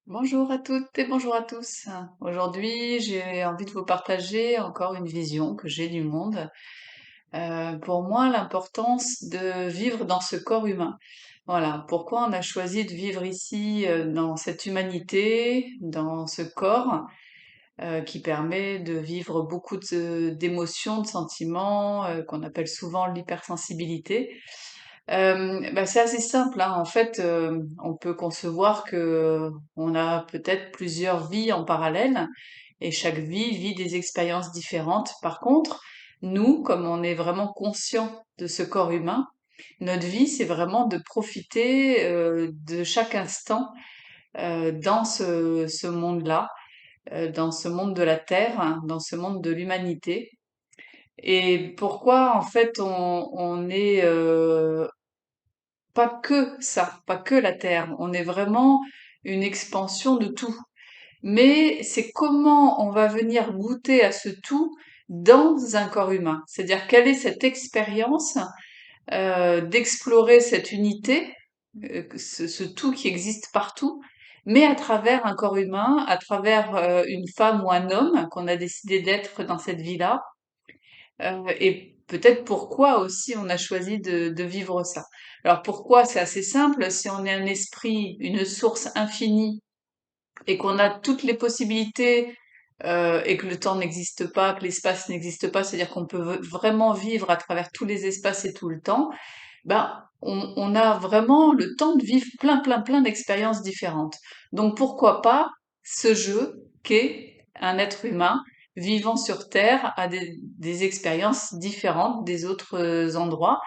Bonjour à toutes et bonjour à tous. Aujourd'hui, j'ai envie de vous partager encore une vision que j'ai du monde. Pour moi, l'importance de vivre dans ce corps humain. Voilà, pourquoi on a choisi de vivre ici, dans cette humanité, dans ce corps, qui permet de vivre beaucoup d'émotions, de sentiments, qu'on appelle souvent l'hypersensibilité. Bah, c'est assez simple, hein. En fait, on peut concevoir que on a peut-être plusieurs vies en parallèle et chaque vie vit des expériences différentes. Par contre, nous, comme on est vraiment conscient de ce corps humain, notre vie, c'est vraiment de profiter de chaque instant dans ce monde-là, dans ce monde de la Terre, hein, dans ce monde de l'humanité. Et pourquoi, en fait, on est pas que ça, pas que la Terre. On est vraiment une expansion de tout. Mais c'est comment on va venir goûter à ce tout dans un corps humain. C'est-à-dire quelle est cette expérience d'explorer cette unité, ce tout qui existe partout, mais à travers un corps humain, à travers une femme ou un homme qu'on a décidé d'être dans cette vie-là, et peut-être pourquoi aussi on a choisi de vivre ça. Alors pourquoi? C'est assez simple. Si on est un esprit, une source infinie, et qu'on a toutes les possibilités, et que le temps n'existe pas, que l'espace n'existe pas, c'est-à-dire qu'on peut vraiment vivre à travers tous les espaces et tout le temps, ben on a vraiment le temps de vivre plein d'expériences différentes. Donc pourquoi pas ce jeu qu'est un être humain vivant sur Terre à des expériences différentes des autres endroits,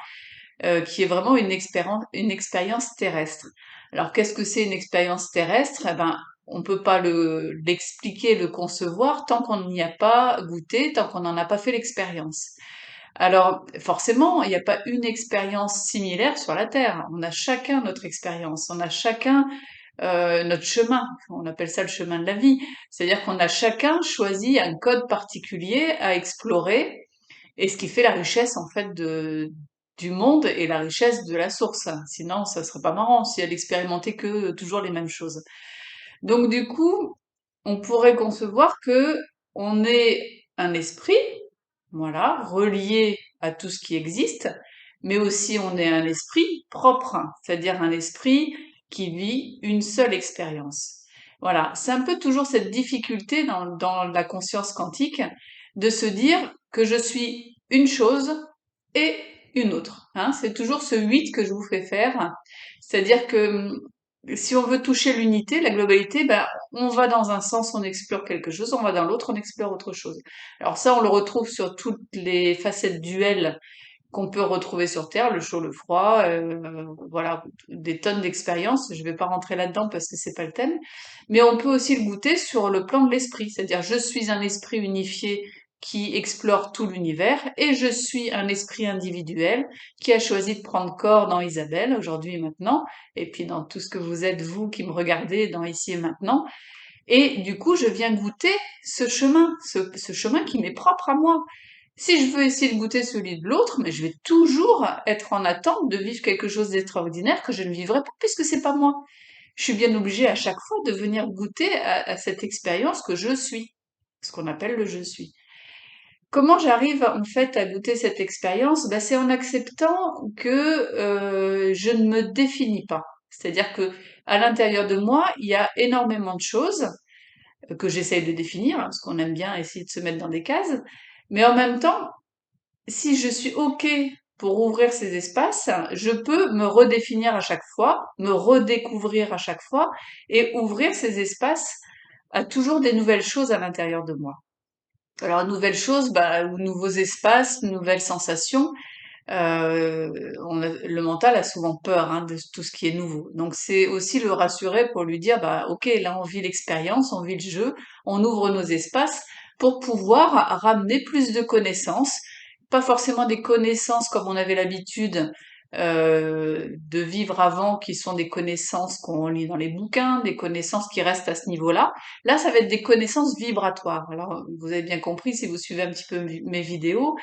qui est vraiment une expérience terrestre. Alors qu'est-ce que c'est une expérience terrestre? Eh ben, on peut pas l'expliquer, le concevoir tant qu'on n'y a pas goûté, tant qu'on n'en a pas fait l'expérience. Alors, forcément, il n'y a pas une expérience similaire sur la Terre. On a chacun notre expérience, on a chacun notre chemin. On appelle ça le chemin de la vie. C'est-à-dire qu'on a chacun choisi un code particulier à explorer, et ce qui fait la richesse en fait du monde et la richesse de la source. Sinon, ça serait pas marrant si elle expérimentait que toujours les mêmes choses. Donc du coup, on pourrait concevoir que on est un esprit, voilà, relié à tout ce qui existe, mais aussi on est un esprit propre, c'est-à-dire un esprit qui vit une seule expérience. Voilà, c'est un peu toujours cette difficulté dans la conscience quantique de se dire que je suis une chose et une autre, hein. C'est toujours ce 8 que je vous fais faire, c'est-à-dire que si on veut toucher l'unité, la globalité, ben, on va dans un sens, on explore quelque chose, on va dans l'autre, on explore autre chose. Alors ça, on le retrouve sur toutes les facettes duelles qu'on peut retrouver sur Terre, le chaud, le froid, voilà, des tonnes d'expériences. Je vais pas rentrer là-dedans parce que c'est pas le thème, mais on peut aussi le goûter sur le plan de l'esprit, c'est-à-dire je suis un esprit unifié qui explore tout l'univers et je suis un esprit individuel qui a choisi de prendre corps dans Isabelle aujourd'hui et maintenant, et puis dans tout ce que vous êtes vous qui me regardez dans ici et maintenant. Et du coup, je viens goûter ce chemin, ce chemin qui m'est propre à moi. Si je veux essayer de goûter celui de l'autre, mais je vais toujours être en attente de vivre quelque chose d'extraordinaire que je ne vivrai pas puisque c'est pas moi. Je suis bien obligée à chaque fois de venir goûter à cette expérience que je suis, ce qu'on appelle le je suis. Comment j'arrive en fait à goûter cette expérience? Ben, c'est en acceptant que je ne me définis pas. C'est-à-dire que à l'intérieur de moi, il y a énormément de choses que j'essaye de définir, hein, parce qu'on aime bien essayer de se mettre dans des cases. Mais en même temps, si je suis OK pour ouvrir ces espaces, je peux me redéfinir à chaque fois, me redécouvrir à chaque fois et ouvrir ces espaces à toujours des nouvelles choses à l'intérieur de moi. Alors, nouvelles choses, bah, ou nouveaux espaces, nouvelles sensations. Le mental a souvent peur, hein, de tout ce qui est nouveau. Donc, c'est aussi le rassurer pour lui dire, bah, ok, là, on vit l'expérience, on vit le jeu, on ouvre nos espaces pour pouvoir ramener plus de connaissances. Pas forcément des connaissances comme on avait l'habitude de vivre avant, qui sont des connaissances qu'on lit dans les bouquins, des connaissances qui restent à ce niveau-là. Là, ça va être des connaissances vibratoires. Alors, vous avez bien compris si vous suivez un petit peu mes vidéos,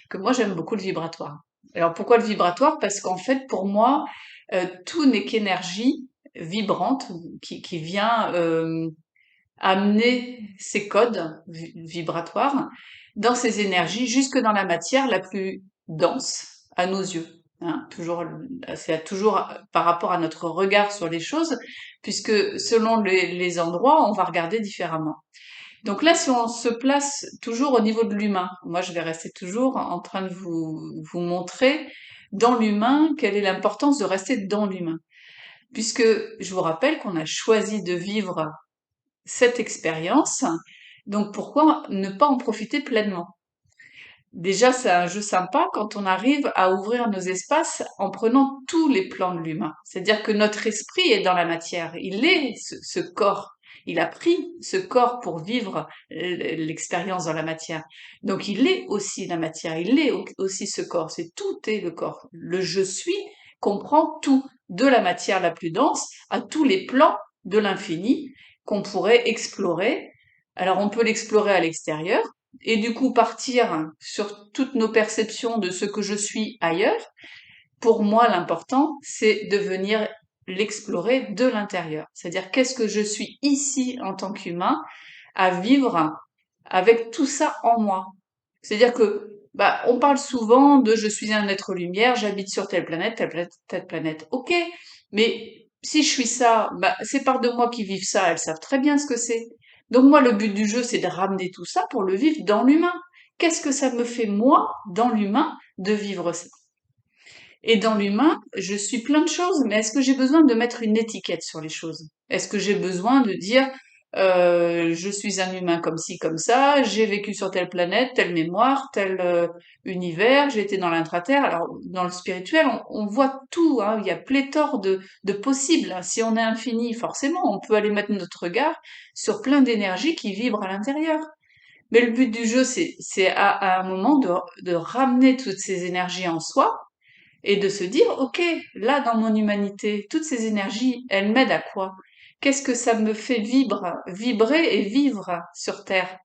que moi j'aime beaucoup le vibratoire. Alors pourquoi le vibratoire? Parce qu'en fait, pour moi, tout n'est qu'énergie, vibrante qui vient amener ces codes vibratoires dans ces énergies jusque dans la matière la plus dense à nos yeux. Hein, toujours, c'est toujours par rapport à notre regard sur les choses, puisque selon les endroits, on va regarder différemment. Donc là, si on se place toujours au niveau de l'humain, moi je vais rester toujours en train de vous montrer dans l'humain quelle est l'importance de rester dans l'humain. Puisque je vous rappelle qu'on a choisi de vivre cette expérience, donc pourquoi ne pas en profiter pleinement? Déjà, c'est un jeu sympa quand on arrive à ouvrir nos espaces en prenant tous les plans de l'humain. C'est-à-dire que notre esprit est dans la matière, il est ce corps. Il a pris ce corps pour vivre l'expérience dans la matière. Donc il est aussi la matière, il est aussi ce corps, c'est tout est le corps. Le je suis comprend tout, de la matière la plus dense à tous les plans de l'infini qu'on pourrait explorer. Alors on peut l'explorer à l'extérieur, et du coup partir sur toutes nos perceptions de ce que je suis ailleurs. Pour moi, l'important, c'est de venir l'explorer de l'intérieur. C'est-à-dire qu'est-ce que je suis ici en tant qu'humain à vivre avec tout ça en moi. C'est-à-dire que bah, on parle souvent de je suis un être lumière, j'habite sur telle planète, telle planète, telle planète. Ok, mais si je suis ça, bah, ces parts de moi qui vivent ça, elles savent très bien ce que c'est. Donc moi, le but du jeu, c'est de ramener tout ça pour le vivre dans l'humain. Qu'est-ce que ça me fait, moi, dans l'humain, de vivre ça? Et dans l'humain, je suis plein de choses, mais est-ce que j'ai besoin de mettre une étiquette sur les choses? Est-ce que j'ai besoin de dire je suis un humain comme ci, comme ça, j'ai vécu sur telle planète, telle mémoire, tel univers, j'ai été dans l'intraterre. Alors, dans le spirituel, on voit tout, hein, il y a pléthore de possibles. Si on est infini, forcément, on peut aller mettre notre regard sur plein d'énergies qui vibrent à l'intérieur. Mais le but du jeu, c'est à un moment de ramener toutes ces énergies en soi et de se dire, OK, là, dans mon humanité, toutes ces énergies, elles m'aident à quoi? Qu'est-ce que ça me fait vibrer et vivre sur Terre?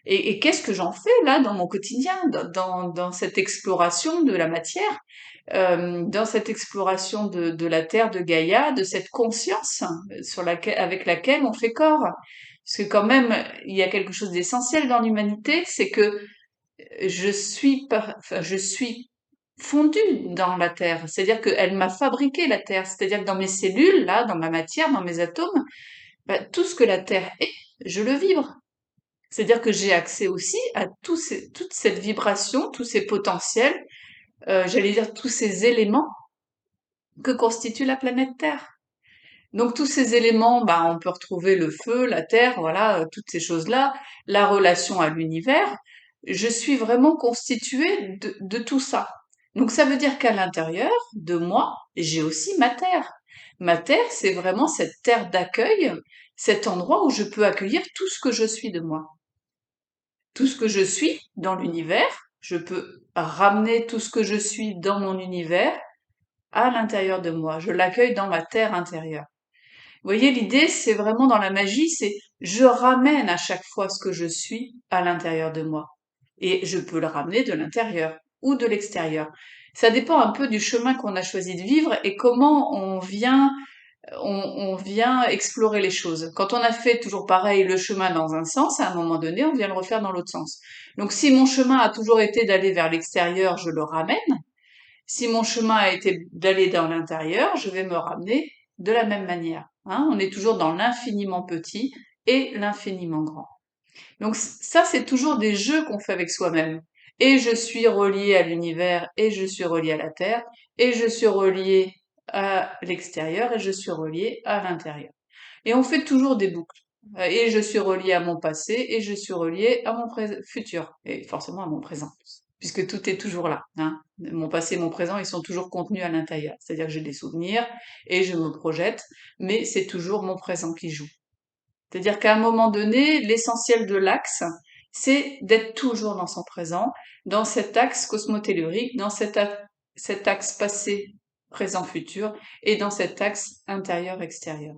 Et qu'est-ce que j'en fais là dans mon quotidien, dans cette exploration de la matière, dans cette exploration de la Terre, de Gaïa, de cette conscience avec laquelle on fait corps? Parce que quand même, il y a quelque chose d'essentiel dans l'humanité, c'est que enfin, je suis fondue dans la Terre. C'est-à-dire qu'elle m'a fabriqué la Terre. C'est-à-dire que dans mes cellules, là, dans ma matière, dans mes atomes, bah, tout ce que la Terre est, je le vibre. C'est-à-dire que j'ai accès aussi à toute cette vibration, tous ces potentiels, j'allais dire tous ces éléments que constitue la planète Terre. Donc tous ces éléments, bah, on peut retrouver le feu, la terre, voilà, toutes ces choses-là, la relation à l'univers. Je suis vraiment constituée de tout ça. Donc ça veut dire qu'à l'intérieur de moi, j'ai aussi ma terre. Ma terre, c'est vraiment cette terre d'accueil, cet endroit où je peux accueillir tout ce que je suis de moi. Tout ce que je suis dans l'univers, je peux ramener tout ce que je suis dans mon univers à l'intérieur de moi. Je l'accueille dans ma terre intérieure. Vous voyez, l'idée, c'est vraiment dans la magie, c'est je ramène à chaque fois ce que je suis à l'intérieur de moi. Et je peux le ramener de l'intérieur ou de l'extérieur. Ça dépend un peu du chemin qu'on a choisi de vivre et comment on vient explorer les choses. Quand on a fait toujours pareil le chemin dans un sens, à un moment donné, on vient le refaire dans l'autre sens. Donc si mon chemin a toujours été d'aller vers l'extérieur, je le ramène. Si mon chemin a été d'aller dans l'intérieur, je vais me ramener de la même manière. Hein, on est toujours dans l'infiniment petit et l'infiniment grand. Donc ça, c'est toujours des jeux qu'on fait avec soi-même. Et je suis relié à l'univers, et je suis relié à la Terre, et je suis relié à l'extérieur, et je suis relié à l'intérieur. Et on fait toujours des boucles. Et je suis relié à mon passé, et je suis relié à mon futur, et forcément à mon présent puisque tout est toujours là. Hein. Mon passé et mon présent, ils sont toujours contenus à l'intérieur. C'est-à-dire que j'ai des souvenirs et je me projette, mais c'est toujours mon présent qui joue. C'est-à-dire qu'à un moment donné, l'essentiel de l'axe, c'est d'être toujours dans son présent, dans cet axe cosmotellurique, dans cet axe passé, présent, futur, et dans cet axe intérieur-extérieur.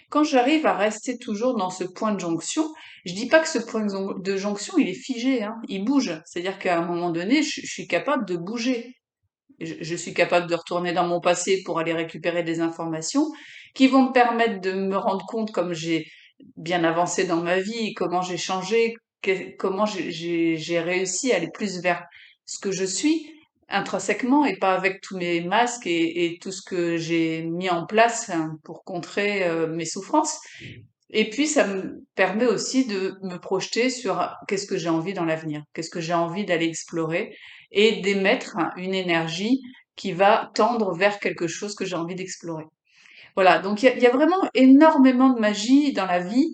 Quand j'arrive à rester toujours dans ce point de jonction, je dis pas que ce point de jonction, il est figé, hein, il bouge. C'est-à-dire qu'à un moment donné, je suis capable de bouger. je suis capable de retourner dans mon passé pour aller récupérer des informations qui vont me permettre de me rendre compte comme j'ai bien avancé dans ma vie, comment j'ai changé, comment j'ai réussi à aller plus vers ce que je suis intrinsèquement et pas avec tous mes masques et tout ce que j'ai mis en place hein, pour contrer mes souffrances. Et puis, ça me permet aussi de me projeter sur qu'est-ce que j'ai envie dans l'avenir, qu'est-ce que j'ai envie d'aller explorer et d'émettre une énergie qui va tendre vers quelque chose que j'ai envie d'explorer. Voilà, donc il y a vraiment énormément de magie dans la vie,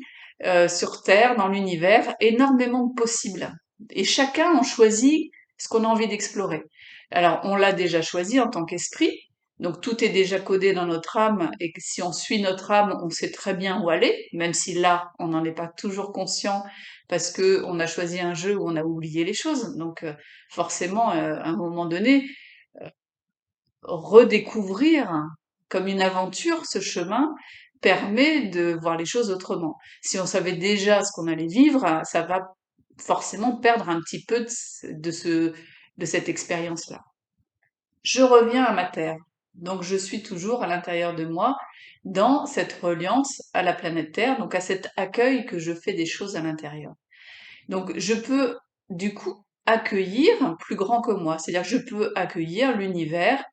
sur Terre, dans l'univers, énormément de possibles. Et chacun en choisit ce qu'on a envie d'explorer. Alors, on l'a déjà choisi en tant qu'esprit, donc tout est déjà codé dans notre âme, et que si on suit notre âme, on sait très bien où aller, même si là, on n'en est pas toujours conscient parce que on a choisi un jeu où on a oublié les choses. Donc, forcément, à un moment donné, redécouvrir comme une aventure ce chemin permet de voir les choses autrement. Si on savait déjà ce qu'on allait vivre, ça va forcément perdre un petit peu de cette expérience-là. Je reviens à ma terre. Donc je suis toujours à l'intérieur de moi dans cette reliance à la planète Terre, donc à cet accueil que je fais des choses à l'intérieur. Donc je peux du coup accueillir un plus grand que moi, c'est-à-dire que je peux accueillir l'univers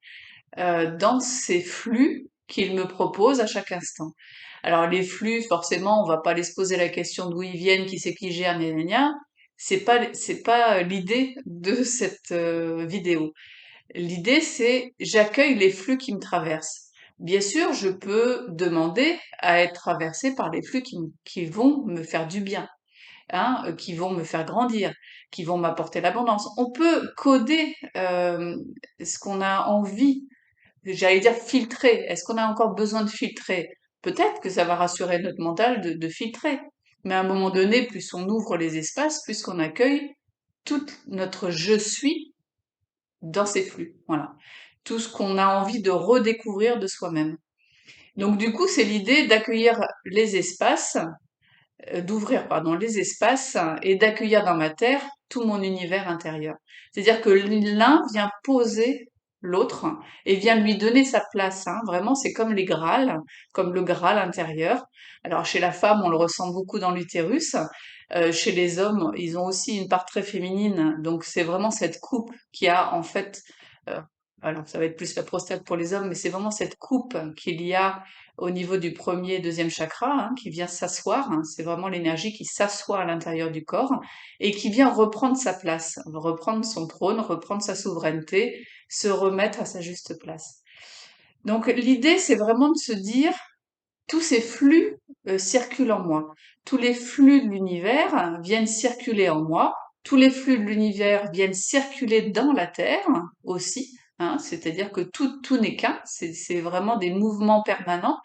dans ces flux qu'il me propose à chaque instant. Alors les flux, forcément, on va pas aller se poser la question d'où ils viennent, qui c'est qui gère, gna gna gna. C'est pas l'idée de cette vidéo. L'idée c'est j'accueille les flux qui me traversent. Bien sûr, je peux demander à être traversé par les flux qui vont me faire du bien, hein, qui vont me faire grandir, qui vont m'apporter l'abondance. On peut coder ce qu'on a envie, j'allais dire filtrer. Est-ce qu'on a encore besoin de filtrer? Peut-être que ça va rassurer notre mental de filtrer. Mais à un moment donné, plus on ouvre les espaces, plus qu'on accueille tout notre je suis dans ces flux. Voilà. Tout ce qu'on a envie de redécouvrir de soi-même. Donc du coup, c'est l'idée d'accueillir les espaces, d'ouvrir, pardon, les espaces et d'accueillir dans ma terre tout mon univers intérieur. C'est-à-dire que l'un vient poser l'autre et vient lui donner sa place, hein. Vraiment, c'est comme les Graals, comme le Graal intérieur. Alors chez la femme, on le ressent beaucoup dans l'utérus. Chez les hommes, ils ont aussi une part très féminine. Donc c'est vraiment cette coupe qui a en fait, euh, alors ça va être plus la prostate pour les hommes, mais c'est vraiment cette coupe qu'il y a au niveau du premier et deuxième chakra, hein, qui vient s'asseoir. Hein. C'est vraiment l'énergie qui s'assoit à l'intérieur du corps et qui vient reprendre sa place, reprendre son trône, reprendre sa souveraineté, se remettre à sa juste place. Donc l'idée, c'est vraiment de se dire, tous ces flux circulent en moi. Tous les flux de l'univers viennent circuler en moi. Tous les flux de l'univers viennent circuler dans la Terre aussi. Hein, c'est-à-dire que tout n'est qu'un, c'est vraiment des mouvements permanents.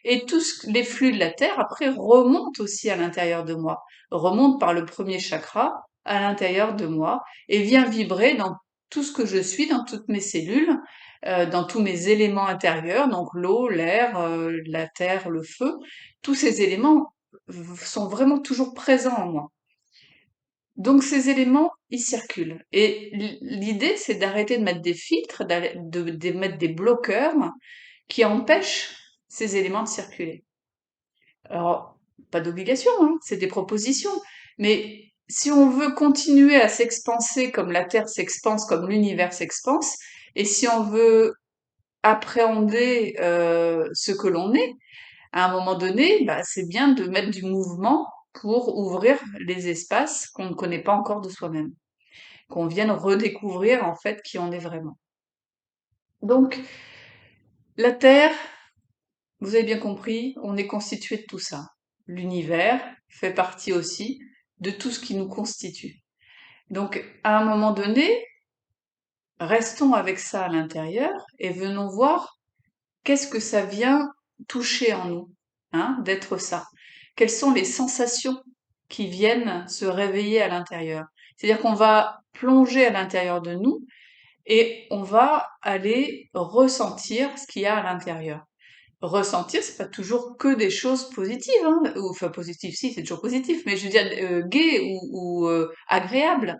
Et tous les flux de la Terre, après, remontent aussi à l'intérieur de moi, remontent par le premier chakra à l'intérieur de moi et vient vibrer dans tout ce que je suis, dans toutes mes cellules, dans tous mes éléments intérieurs, donc l'eau, l'air, la terre, le feu. Tous ces éléments sont vraiment toujours présents en moi. Donc ces éléments, ils circulent. Et l'idée, c'est d'arrêter de mettre des filtres, de mettre des bloqueurs qui empêchent ces éléments de circuler. Alors, pas d'obligation, hein, c'est des propositions. Mais si on veut continuer à s'expanser comme la Terre s'expanse, comme l'univers s'expanse, et si on veut appréhender ce que l'on est, à un moment donné, bah, c'est bien de mettre du mouvement pour ouvrir les espaces qu'on ne connaît pas encore de soi-même, qu'on vienne redécouvrir en fait qui on est vraiment. Donc, la Terre, vous avez bien compris, on est constitué de tout ça. L'univers fait partie aussi de tout ce qui nous constitue. Donc, à un moment donné, restons avec ça à l'intérieur et venons voir qu'est-ce que ça vient toucher en nous, hein, d'être ça. Quelles sont les sensations qui viennent se réveiller à l'intérieur. C'est-à-dire qu'on va plonger à l'intérieur de nous et on va aller ressentir ce qu'il y a à l'intérieur. Ressentir, c'est pas toujours que des choses positives, hein, ou enfin positives, si, c'est toujours positif, mais je veux dire gai ou agréable.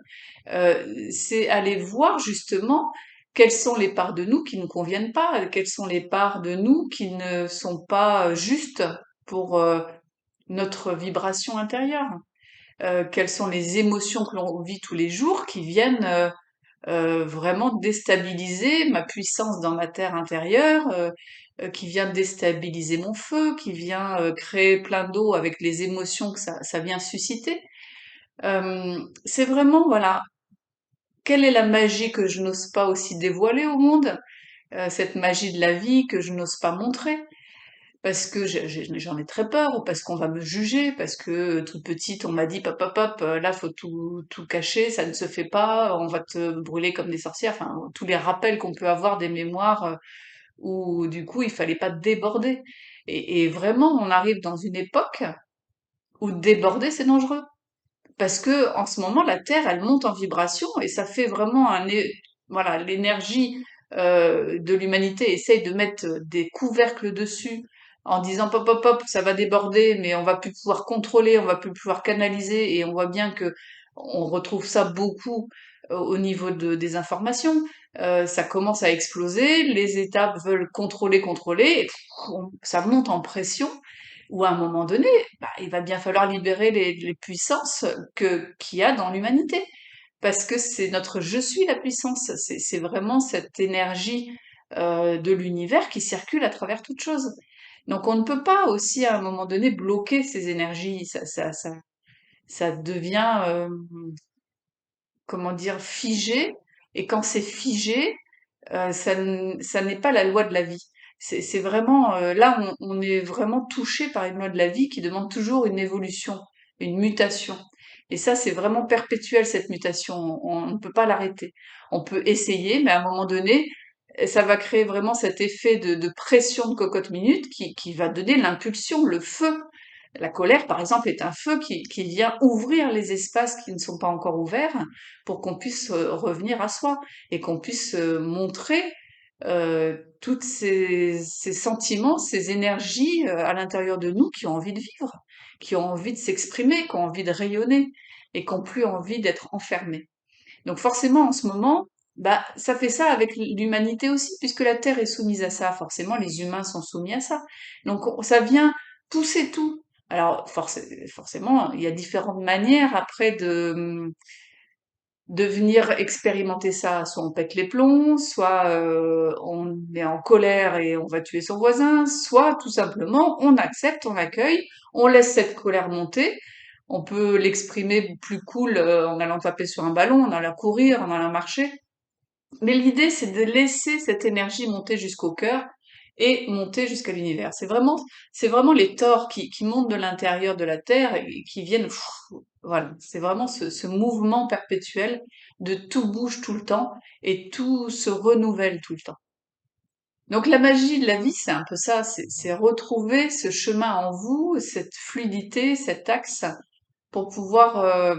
C'est aller voir justement quelles sont les parts de nous qui ne conviennent pas, quelles sont les parts de nous qui ne sont pas justes pour notre vibration intérieure, quelles sont les émotions que l'on vit tous les jours qui viennent vraiment déstabiliser ma puissance dans ma terre intérieure, qui vient déstabiliser mon feu, qui vient créer plein d'eau avec les émotions que ça vient susciter. C'est vraiment, voilà, quelle est la magie que je n'ose pas aussi dévoiler au monde, cette magie de la vie que je n'ose pas montrer, parce que j'en ai très peur, ou parce qu'on va me juger, parce que toute petite on m'a dit pop pop pop, là faut tout cacher, ça ne se fait pas, on va te brûler comme des sorcières, enfin tous les rappels qu'on peut avoir des mémoires où du coup il fallait pas déborder. Et vraiment on arrive dans une époque où déborder c'est dangereux. Parce que en ce moment, la Terre, elle monte en vibration et ça fait vraiment voilà, l'énergie de l'humanité essaye de mettre des couvercles dessus en disant pop pop pop, ça va déborder, mais on va plus pouvoir contrôler, on va plus pouvoir canaliser et on voit bien que on retrouve ça beaucoup au niveau des informations. Ça commence à exploser, les États veulent contrôler, contrôler, et ça monte en pression ou à un moment donné, bah, il va bien falloir libérer les puissances qu'il y a dans l'humanité. Parce que c'est notre je suis la puissance. C'est vraiment cette énergie de l'univers qui circule à travers toute chose. Donc on ne peut pas aussi à un moment donné bloquer ces énergies. Ça devient, comment dire, figé. Et quand c'est figé, ça n'est pas la loi de la vie. C'est vraiment là on est vraiment touché par une loi de la vie qui demande toujours une évolution, une mutation. Et ça c'est vraiment perpétuel cette mutation. On ne peut pas l'arrêter. On peut essayer, mais à un moment donné, ça va créer vraiment cet effet de pression de cocotte minute qui va donner l'impulsion, le feu. La colère, par exemple, est un feu qui vient ouvrir les espaces qui ne sont pas encore ouverts pour qu'on puisse revenir à soi et qu'on puisse montrer toutes ces sentiments, ces énergies à l'intérieur de nous qui ont envie de vivre, qui ont envie de s'exprimer, qui ont envie de rayonner et qui n'ont plus envie d'être enfermés. Donc forcément, en ce moment, bah, ça fait ça avec l'humanité aussi, puisque la Terre est soumise à ça. Forcément, les humains sont soumis à ça. Donc ça vient pousser tout. Alors forcément, il y a différentes manières après de venir expérimenter ça. Soit on pète les plombs, soit on est en colère et on va tuer son voisin, soit tout simplement on accepte, on accueille, on laisse cette colère monter. On peut l'exprimer plus cool en allant taper sur un ballon, en allant courir, en allant marcher. Mais l'idée, c'est de laisser cette énergie monter jusqu'au cœur et monter jusqu'à l'univers. C'est vraiment les torts qui montent de l'intérieur de la Terre et qui viennent, voilà. C'est vraiment ce mouvement perpétuel de tout bouge tout le temps et tout se renouvelle tout le temps. Donc la magie de la vie, c'est un peu ça, c'est retrouver ce chemin en vous, cette fluidité, cet axe pour pouvoir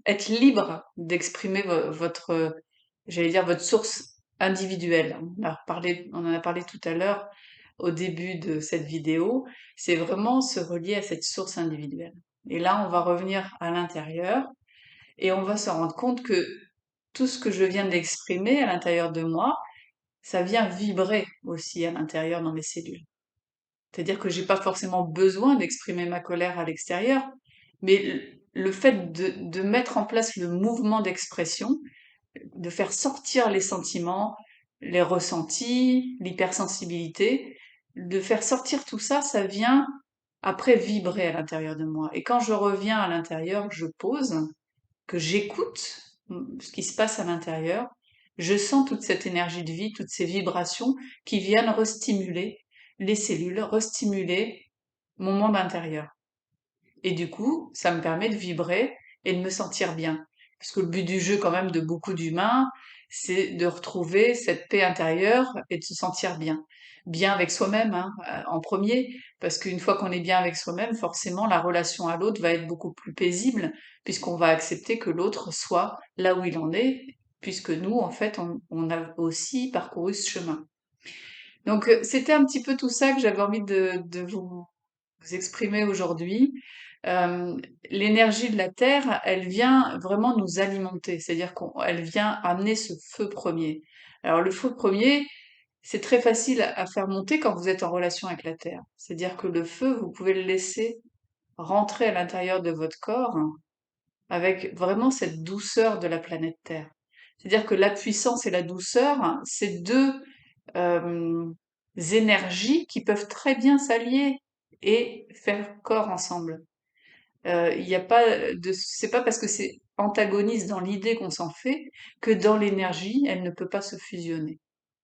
être libre d'exprimer votre, j'allais dire, votre source individuelle. On en a parlé tout à l'heure au début de cette vidéo. C'est vraiment se relier à cette source individuelle. Et là, on va revenir à l'intérieur et on va se rendre compte que tout ce que je viens d'exprimer à l'intérieur de moi, ça vient vibrer aussi à l'intérieur dans mes cellules. C'est-à-dire que j'ai pas forcément besoin d'exprimer ma colère à l'extérieur, mais le fait de mettre en place le mouvement d'expression, de faire sortir les sentiments, les ressentis, l'hypersensibilité, de faire sortir tout ça, ça vient après vibrer à l'intérieur de moi. Et quand je reviens à l'intérieur, je pose, que j'écoute ce qui se passe à l'intérieur, je sens toute cette énergie de vie, toutes ces vibrations qui viennent restimuler les cellules, restimuler mon monde intérieur. Et du coup, ça me permet de vibrer et de me sentir bien. Parce que le but du jeu, quand même, de beaucoup d'humains, c'est de retrouver cette paix intérieure et de se sentir bien. Bien avec soi-même, hein, en premier, parce qu'une fois qu'on est bien avec soi-même, forcément, la relation à l'autre va être beaucoup plus paisible, puisqu'on va accepter que l'autre soit là où il en est, puisque nous, en fait, on a aussi parcouru ce chemin. Donc, c'était un petit peu tout ça que j'avais envie de vous vous exprimez aujourd'hui, euh, l'énergie de la Terre, elle vient vraiment nous alimenter, c'est-à-dire qu'elle vient amener ce feu premier. Alors le feu premier, c'est très facile à faire monter quand vous êtes en relation avec la Terre. C'est-à-dire que le feu, vous pouvez le laisser rentrer à l'intérieur de votre corps avec vraiment cette douceur de la planète Terre. C'est-à-dire que la puissance et la douceur, c'est deux euh, énergies qui peuvent très bien s'allier et faire corps ensemble. Il y a pas de, c'est pas parce que c'est antagoniste dans l'idée qu'on s'en fait que dans l'énergie, elle ne peut pas se fusionner.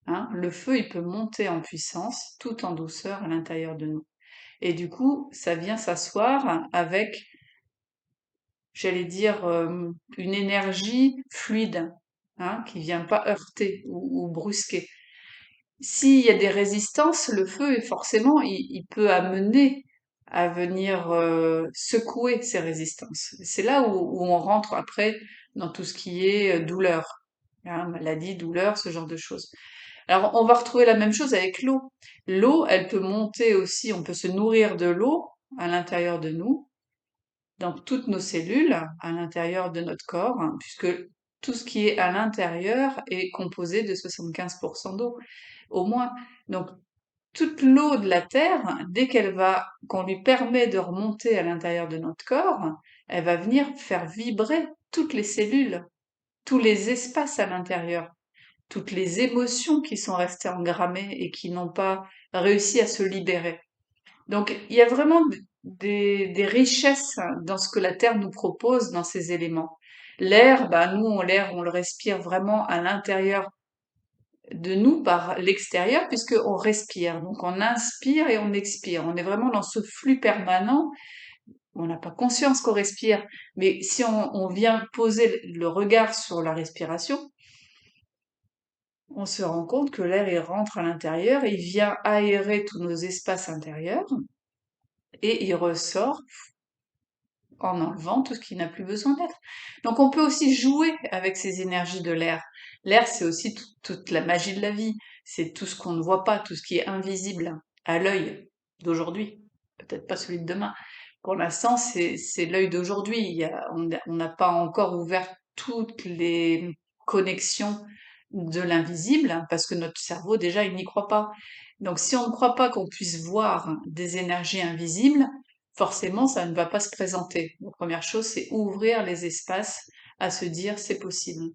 Hein. Le feu, il peut monter en puissance tout en douceur à l'intérieur de nous. Et du coup, ça vient s'asseoir avec, j'allais dire, une énergie fluide, hein, qui vient pas heurter ou brusquer. S'il y a des résistances, le feu, forcément, il peut amener à venir secouer ces résistances. C'est là où on rentre après dans tout ce qui est douleur, hein, maladie, douleur, ce genre de choses. Alors, on va retrouver la même chose avec l'eau. L'eau, elle peut monter aussi, on peut se nourrir de l'eau à l'intérieur de nous, dans toutes nos cellules, à l'intérieur de notre corps, hein, puisque tout ce qui est à l'intérieur est composé de 75% d'eau, au moins. Donc, toute l'eau de la Terre, dès qu'on lui permet de remonter à l'intérieur de notre corps, elle va venir faire vibrer toutes les cellules, tous les espaces à l'intérieur, toutes les émotions qui sont restées engrammées et qui n'ont pas réussi à se libérer. Donc, il y a vraiment des richesses dans ce que la Terre nous propose dans ces éléments. L'air, bah, nous, l'air, on le respire vraiment à l'intérieur de nous par l'extérieur puisqu'on respire. Donc, on inspire et on expire. On est vraiment dans ce flux permanent. On n'a pas conscience qu'on respire. Mais si on vient poser le regard sur la respiration, on se rend compte que l'air, il rentre à l'intérieur, il vient aérer tous nos espaces intérieurs et il ressort en enlevant tout ce qui n'a plus besoin d'être. Donc on peut aussi jouer avec ces énergies de l'air. L'air, c'est aussi toute la magie de la vie. C'est tout ce qu'on ne voit pas, tout ce qui est invisible à l'œil d'aujourd'hui. Peut-être pas celui de demain. Pour l'instant, c'est l'œil d'aujourd'hui. On n'a pas encore ouvert toutes les connexions de l'invisible, hein, parce que notre cerveau, déjà, il n'y croit pas. Donc si on ne croit pas qu'on puisse voir des énergies invisibles, forcément, ça ne va pas se présenter. La première chose, c'est ouvrir les espaces à se dire c'est possible.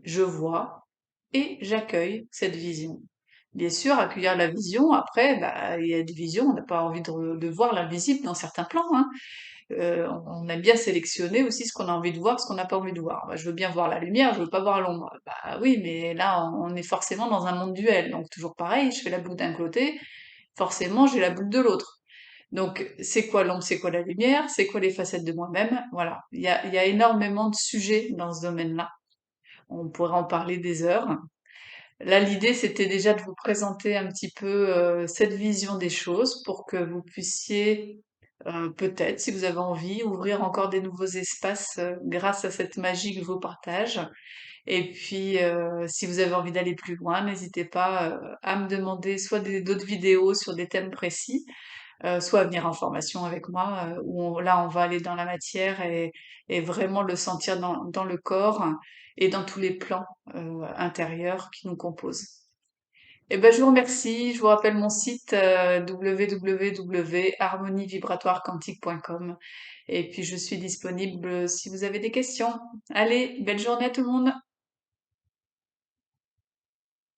Je vois et j'accueille cette vision. Bien sûr, accueillir la vision, après, bah, il y a des visions, on n'a pas envie de voir l'invisible dans certains plans. Hein. On aime bien sélectionner aussi ce qu'on a envie de voir, ce qu'on n'a pas envie de voir. Bah, je veux bien voir la lumière, je veux pas voir l'ombre. Bah oui, mais là, on est forcément dans un monde duel. Donc toujours pareil, je fais la boule d'un côté, forcément j'ai la boule de l'autre. Donc, c'est quoi l'ombre, c'est quoi la lumière, c'est quoi les facettes de moi-même, voilà. Il y a énormément de sujets dans ce domaine-là. On pourrait en parler des heures. Là, l'idée, c'était déjà de vous présenter un petit peu cette vision des choses pour que vous puissiez peut-être, si vous avez envie, ouvrir encore des nouveaux espaces grâce à cette magie que je vous partage. Et puis, si vous avez envie d'aller plus loin, n'hésitez pas à me demander soit d'autres vidéos sur des thèmes précis, soit à venir en formation avec moi, là on va aller dans la matière et vraiment le sentir dans le corps et dans tous les plans intérieurs qui nous composent. Eh ben, je vous remercie. Je vous rappelle mon site www.harmonievibratoirequantique.com et puis je suis disponible si vous avez des questions. Allez, belle journée à tout le monde.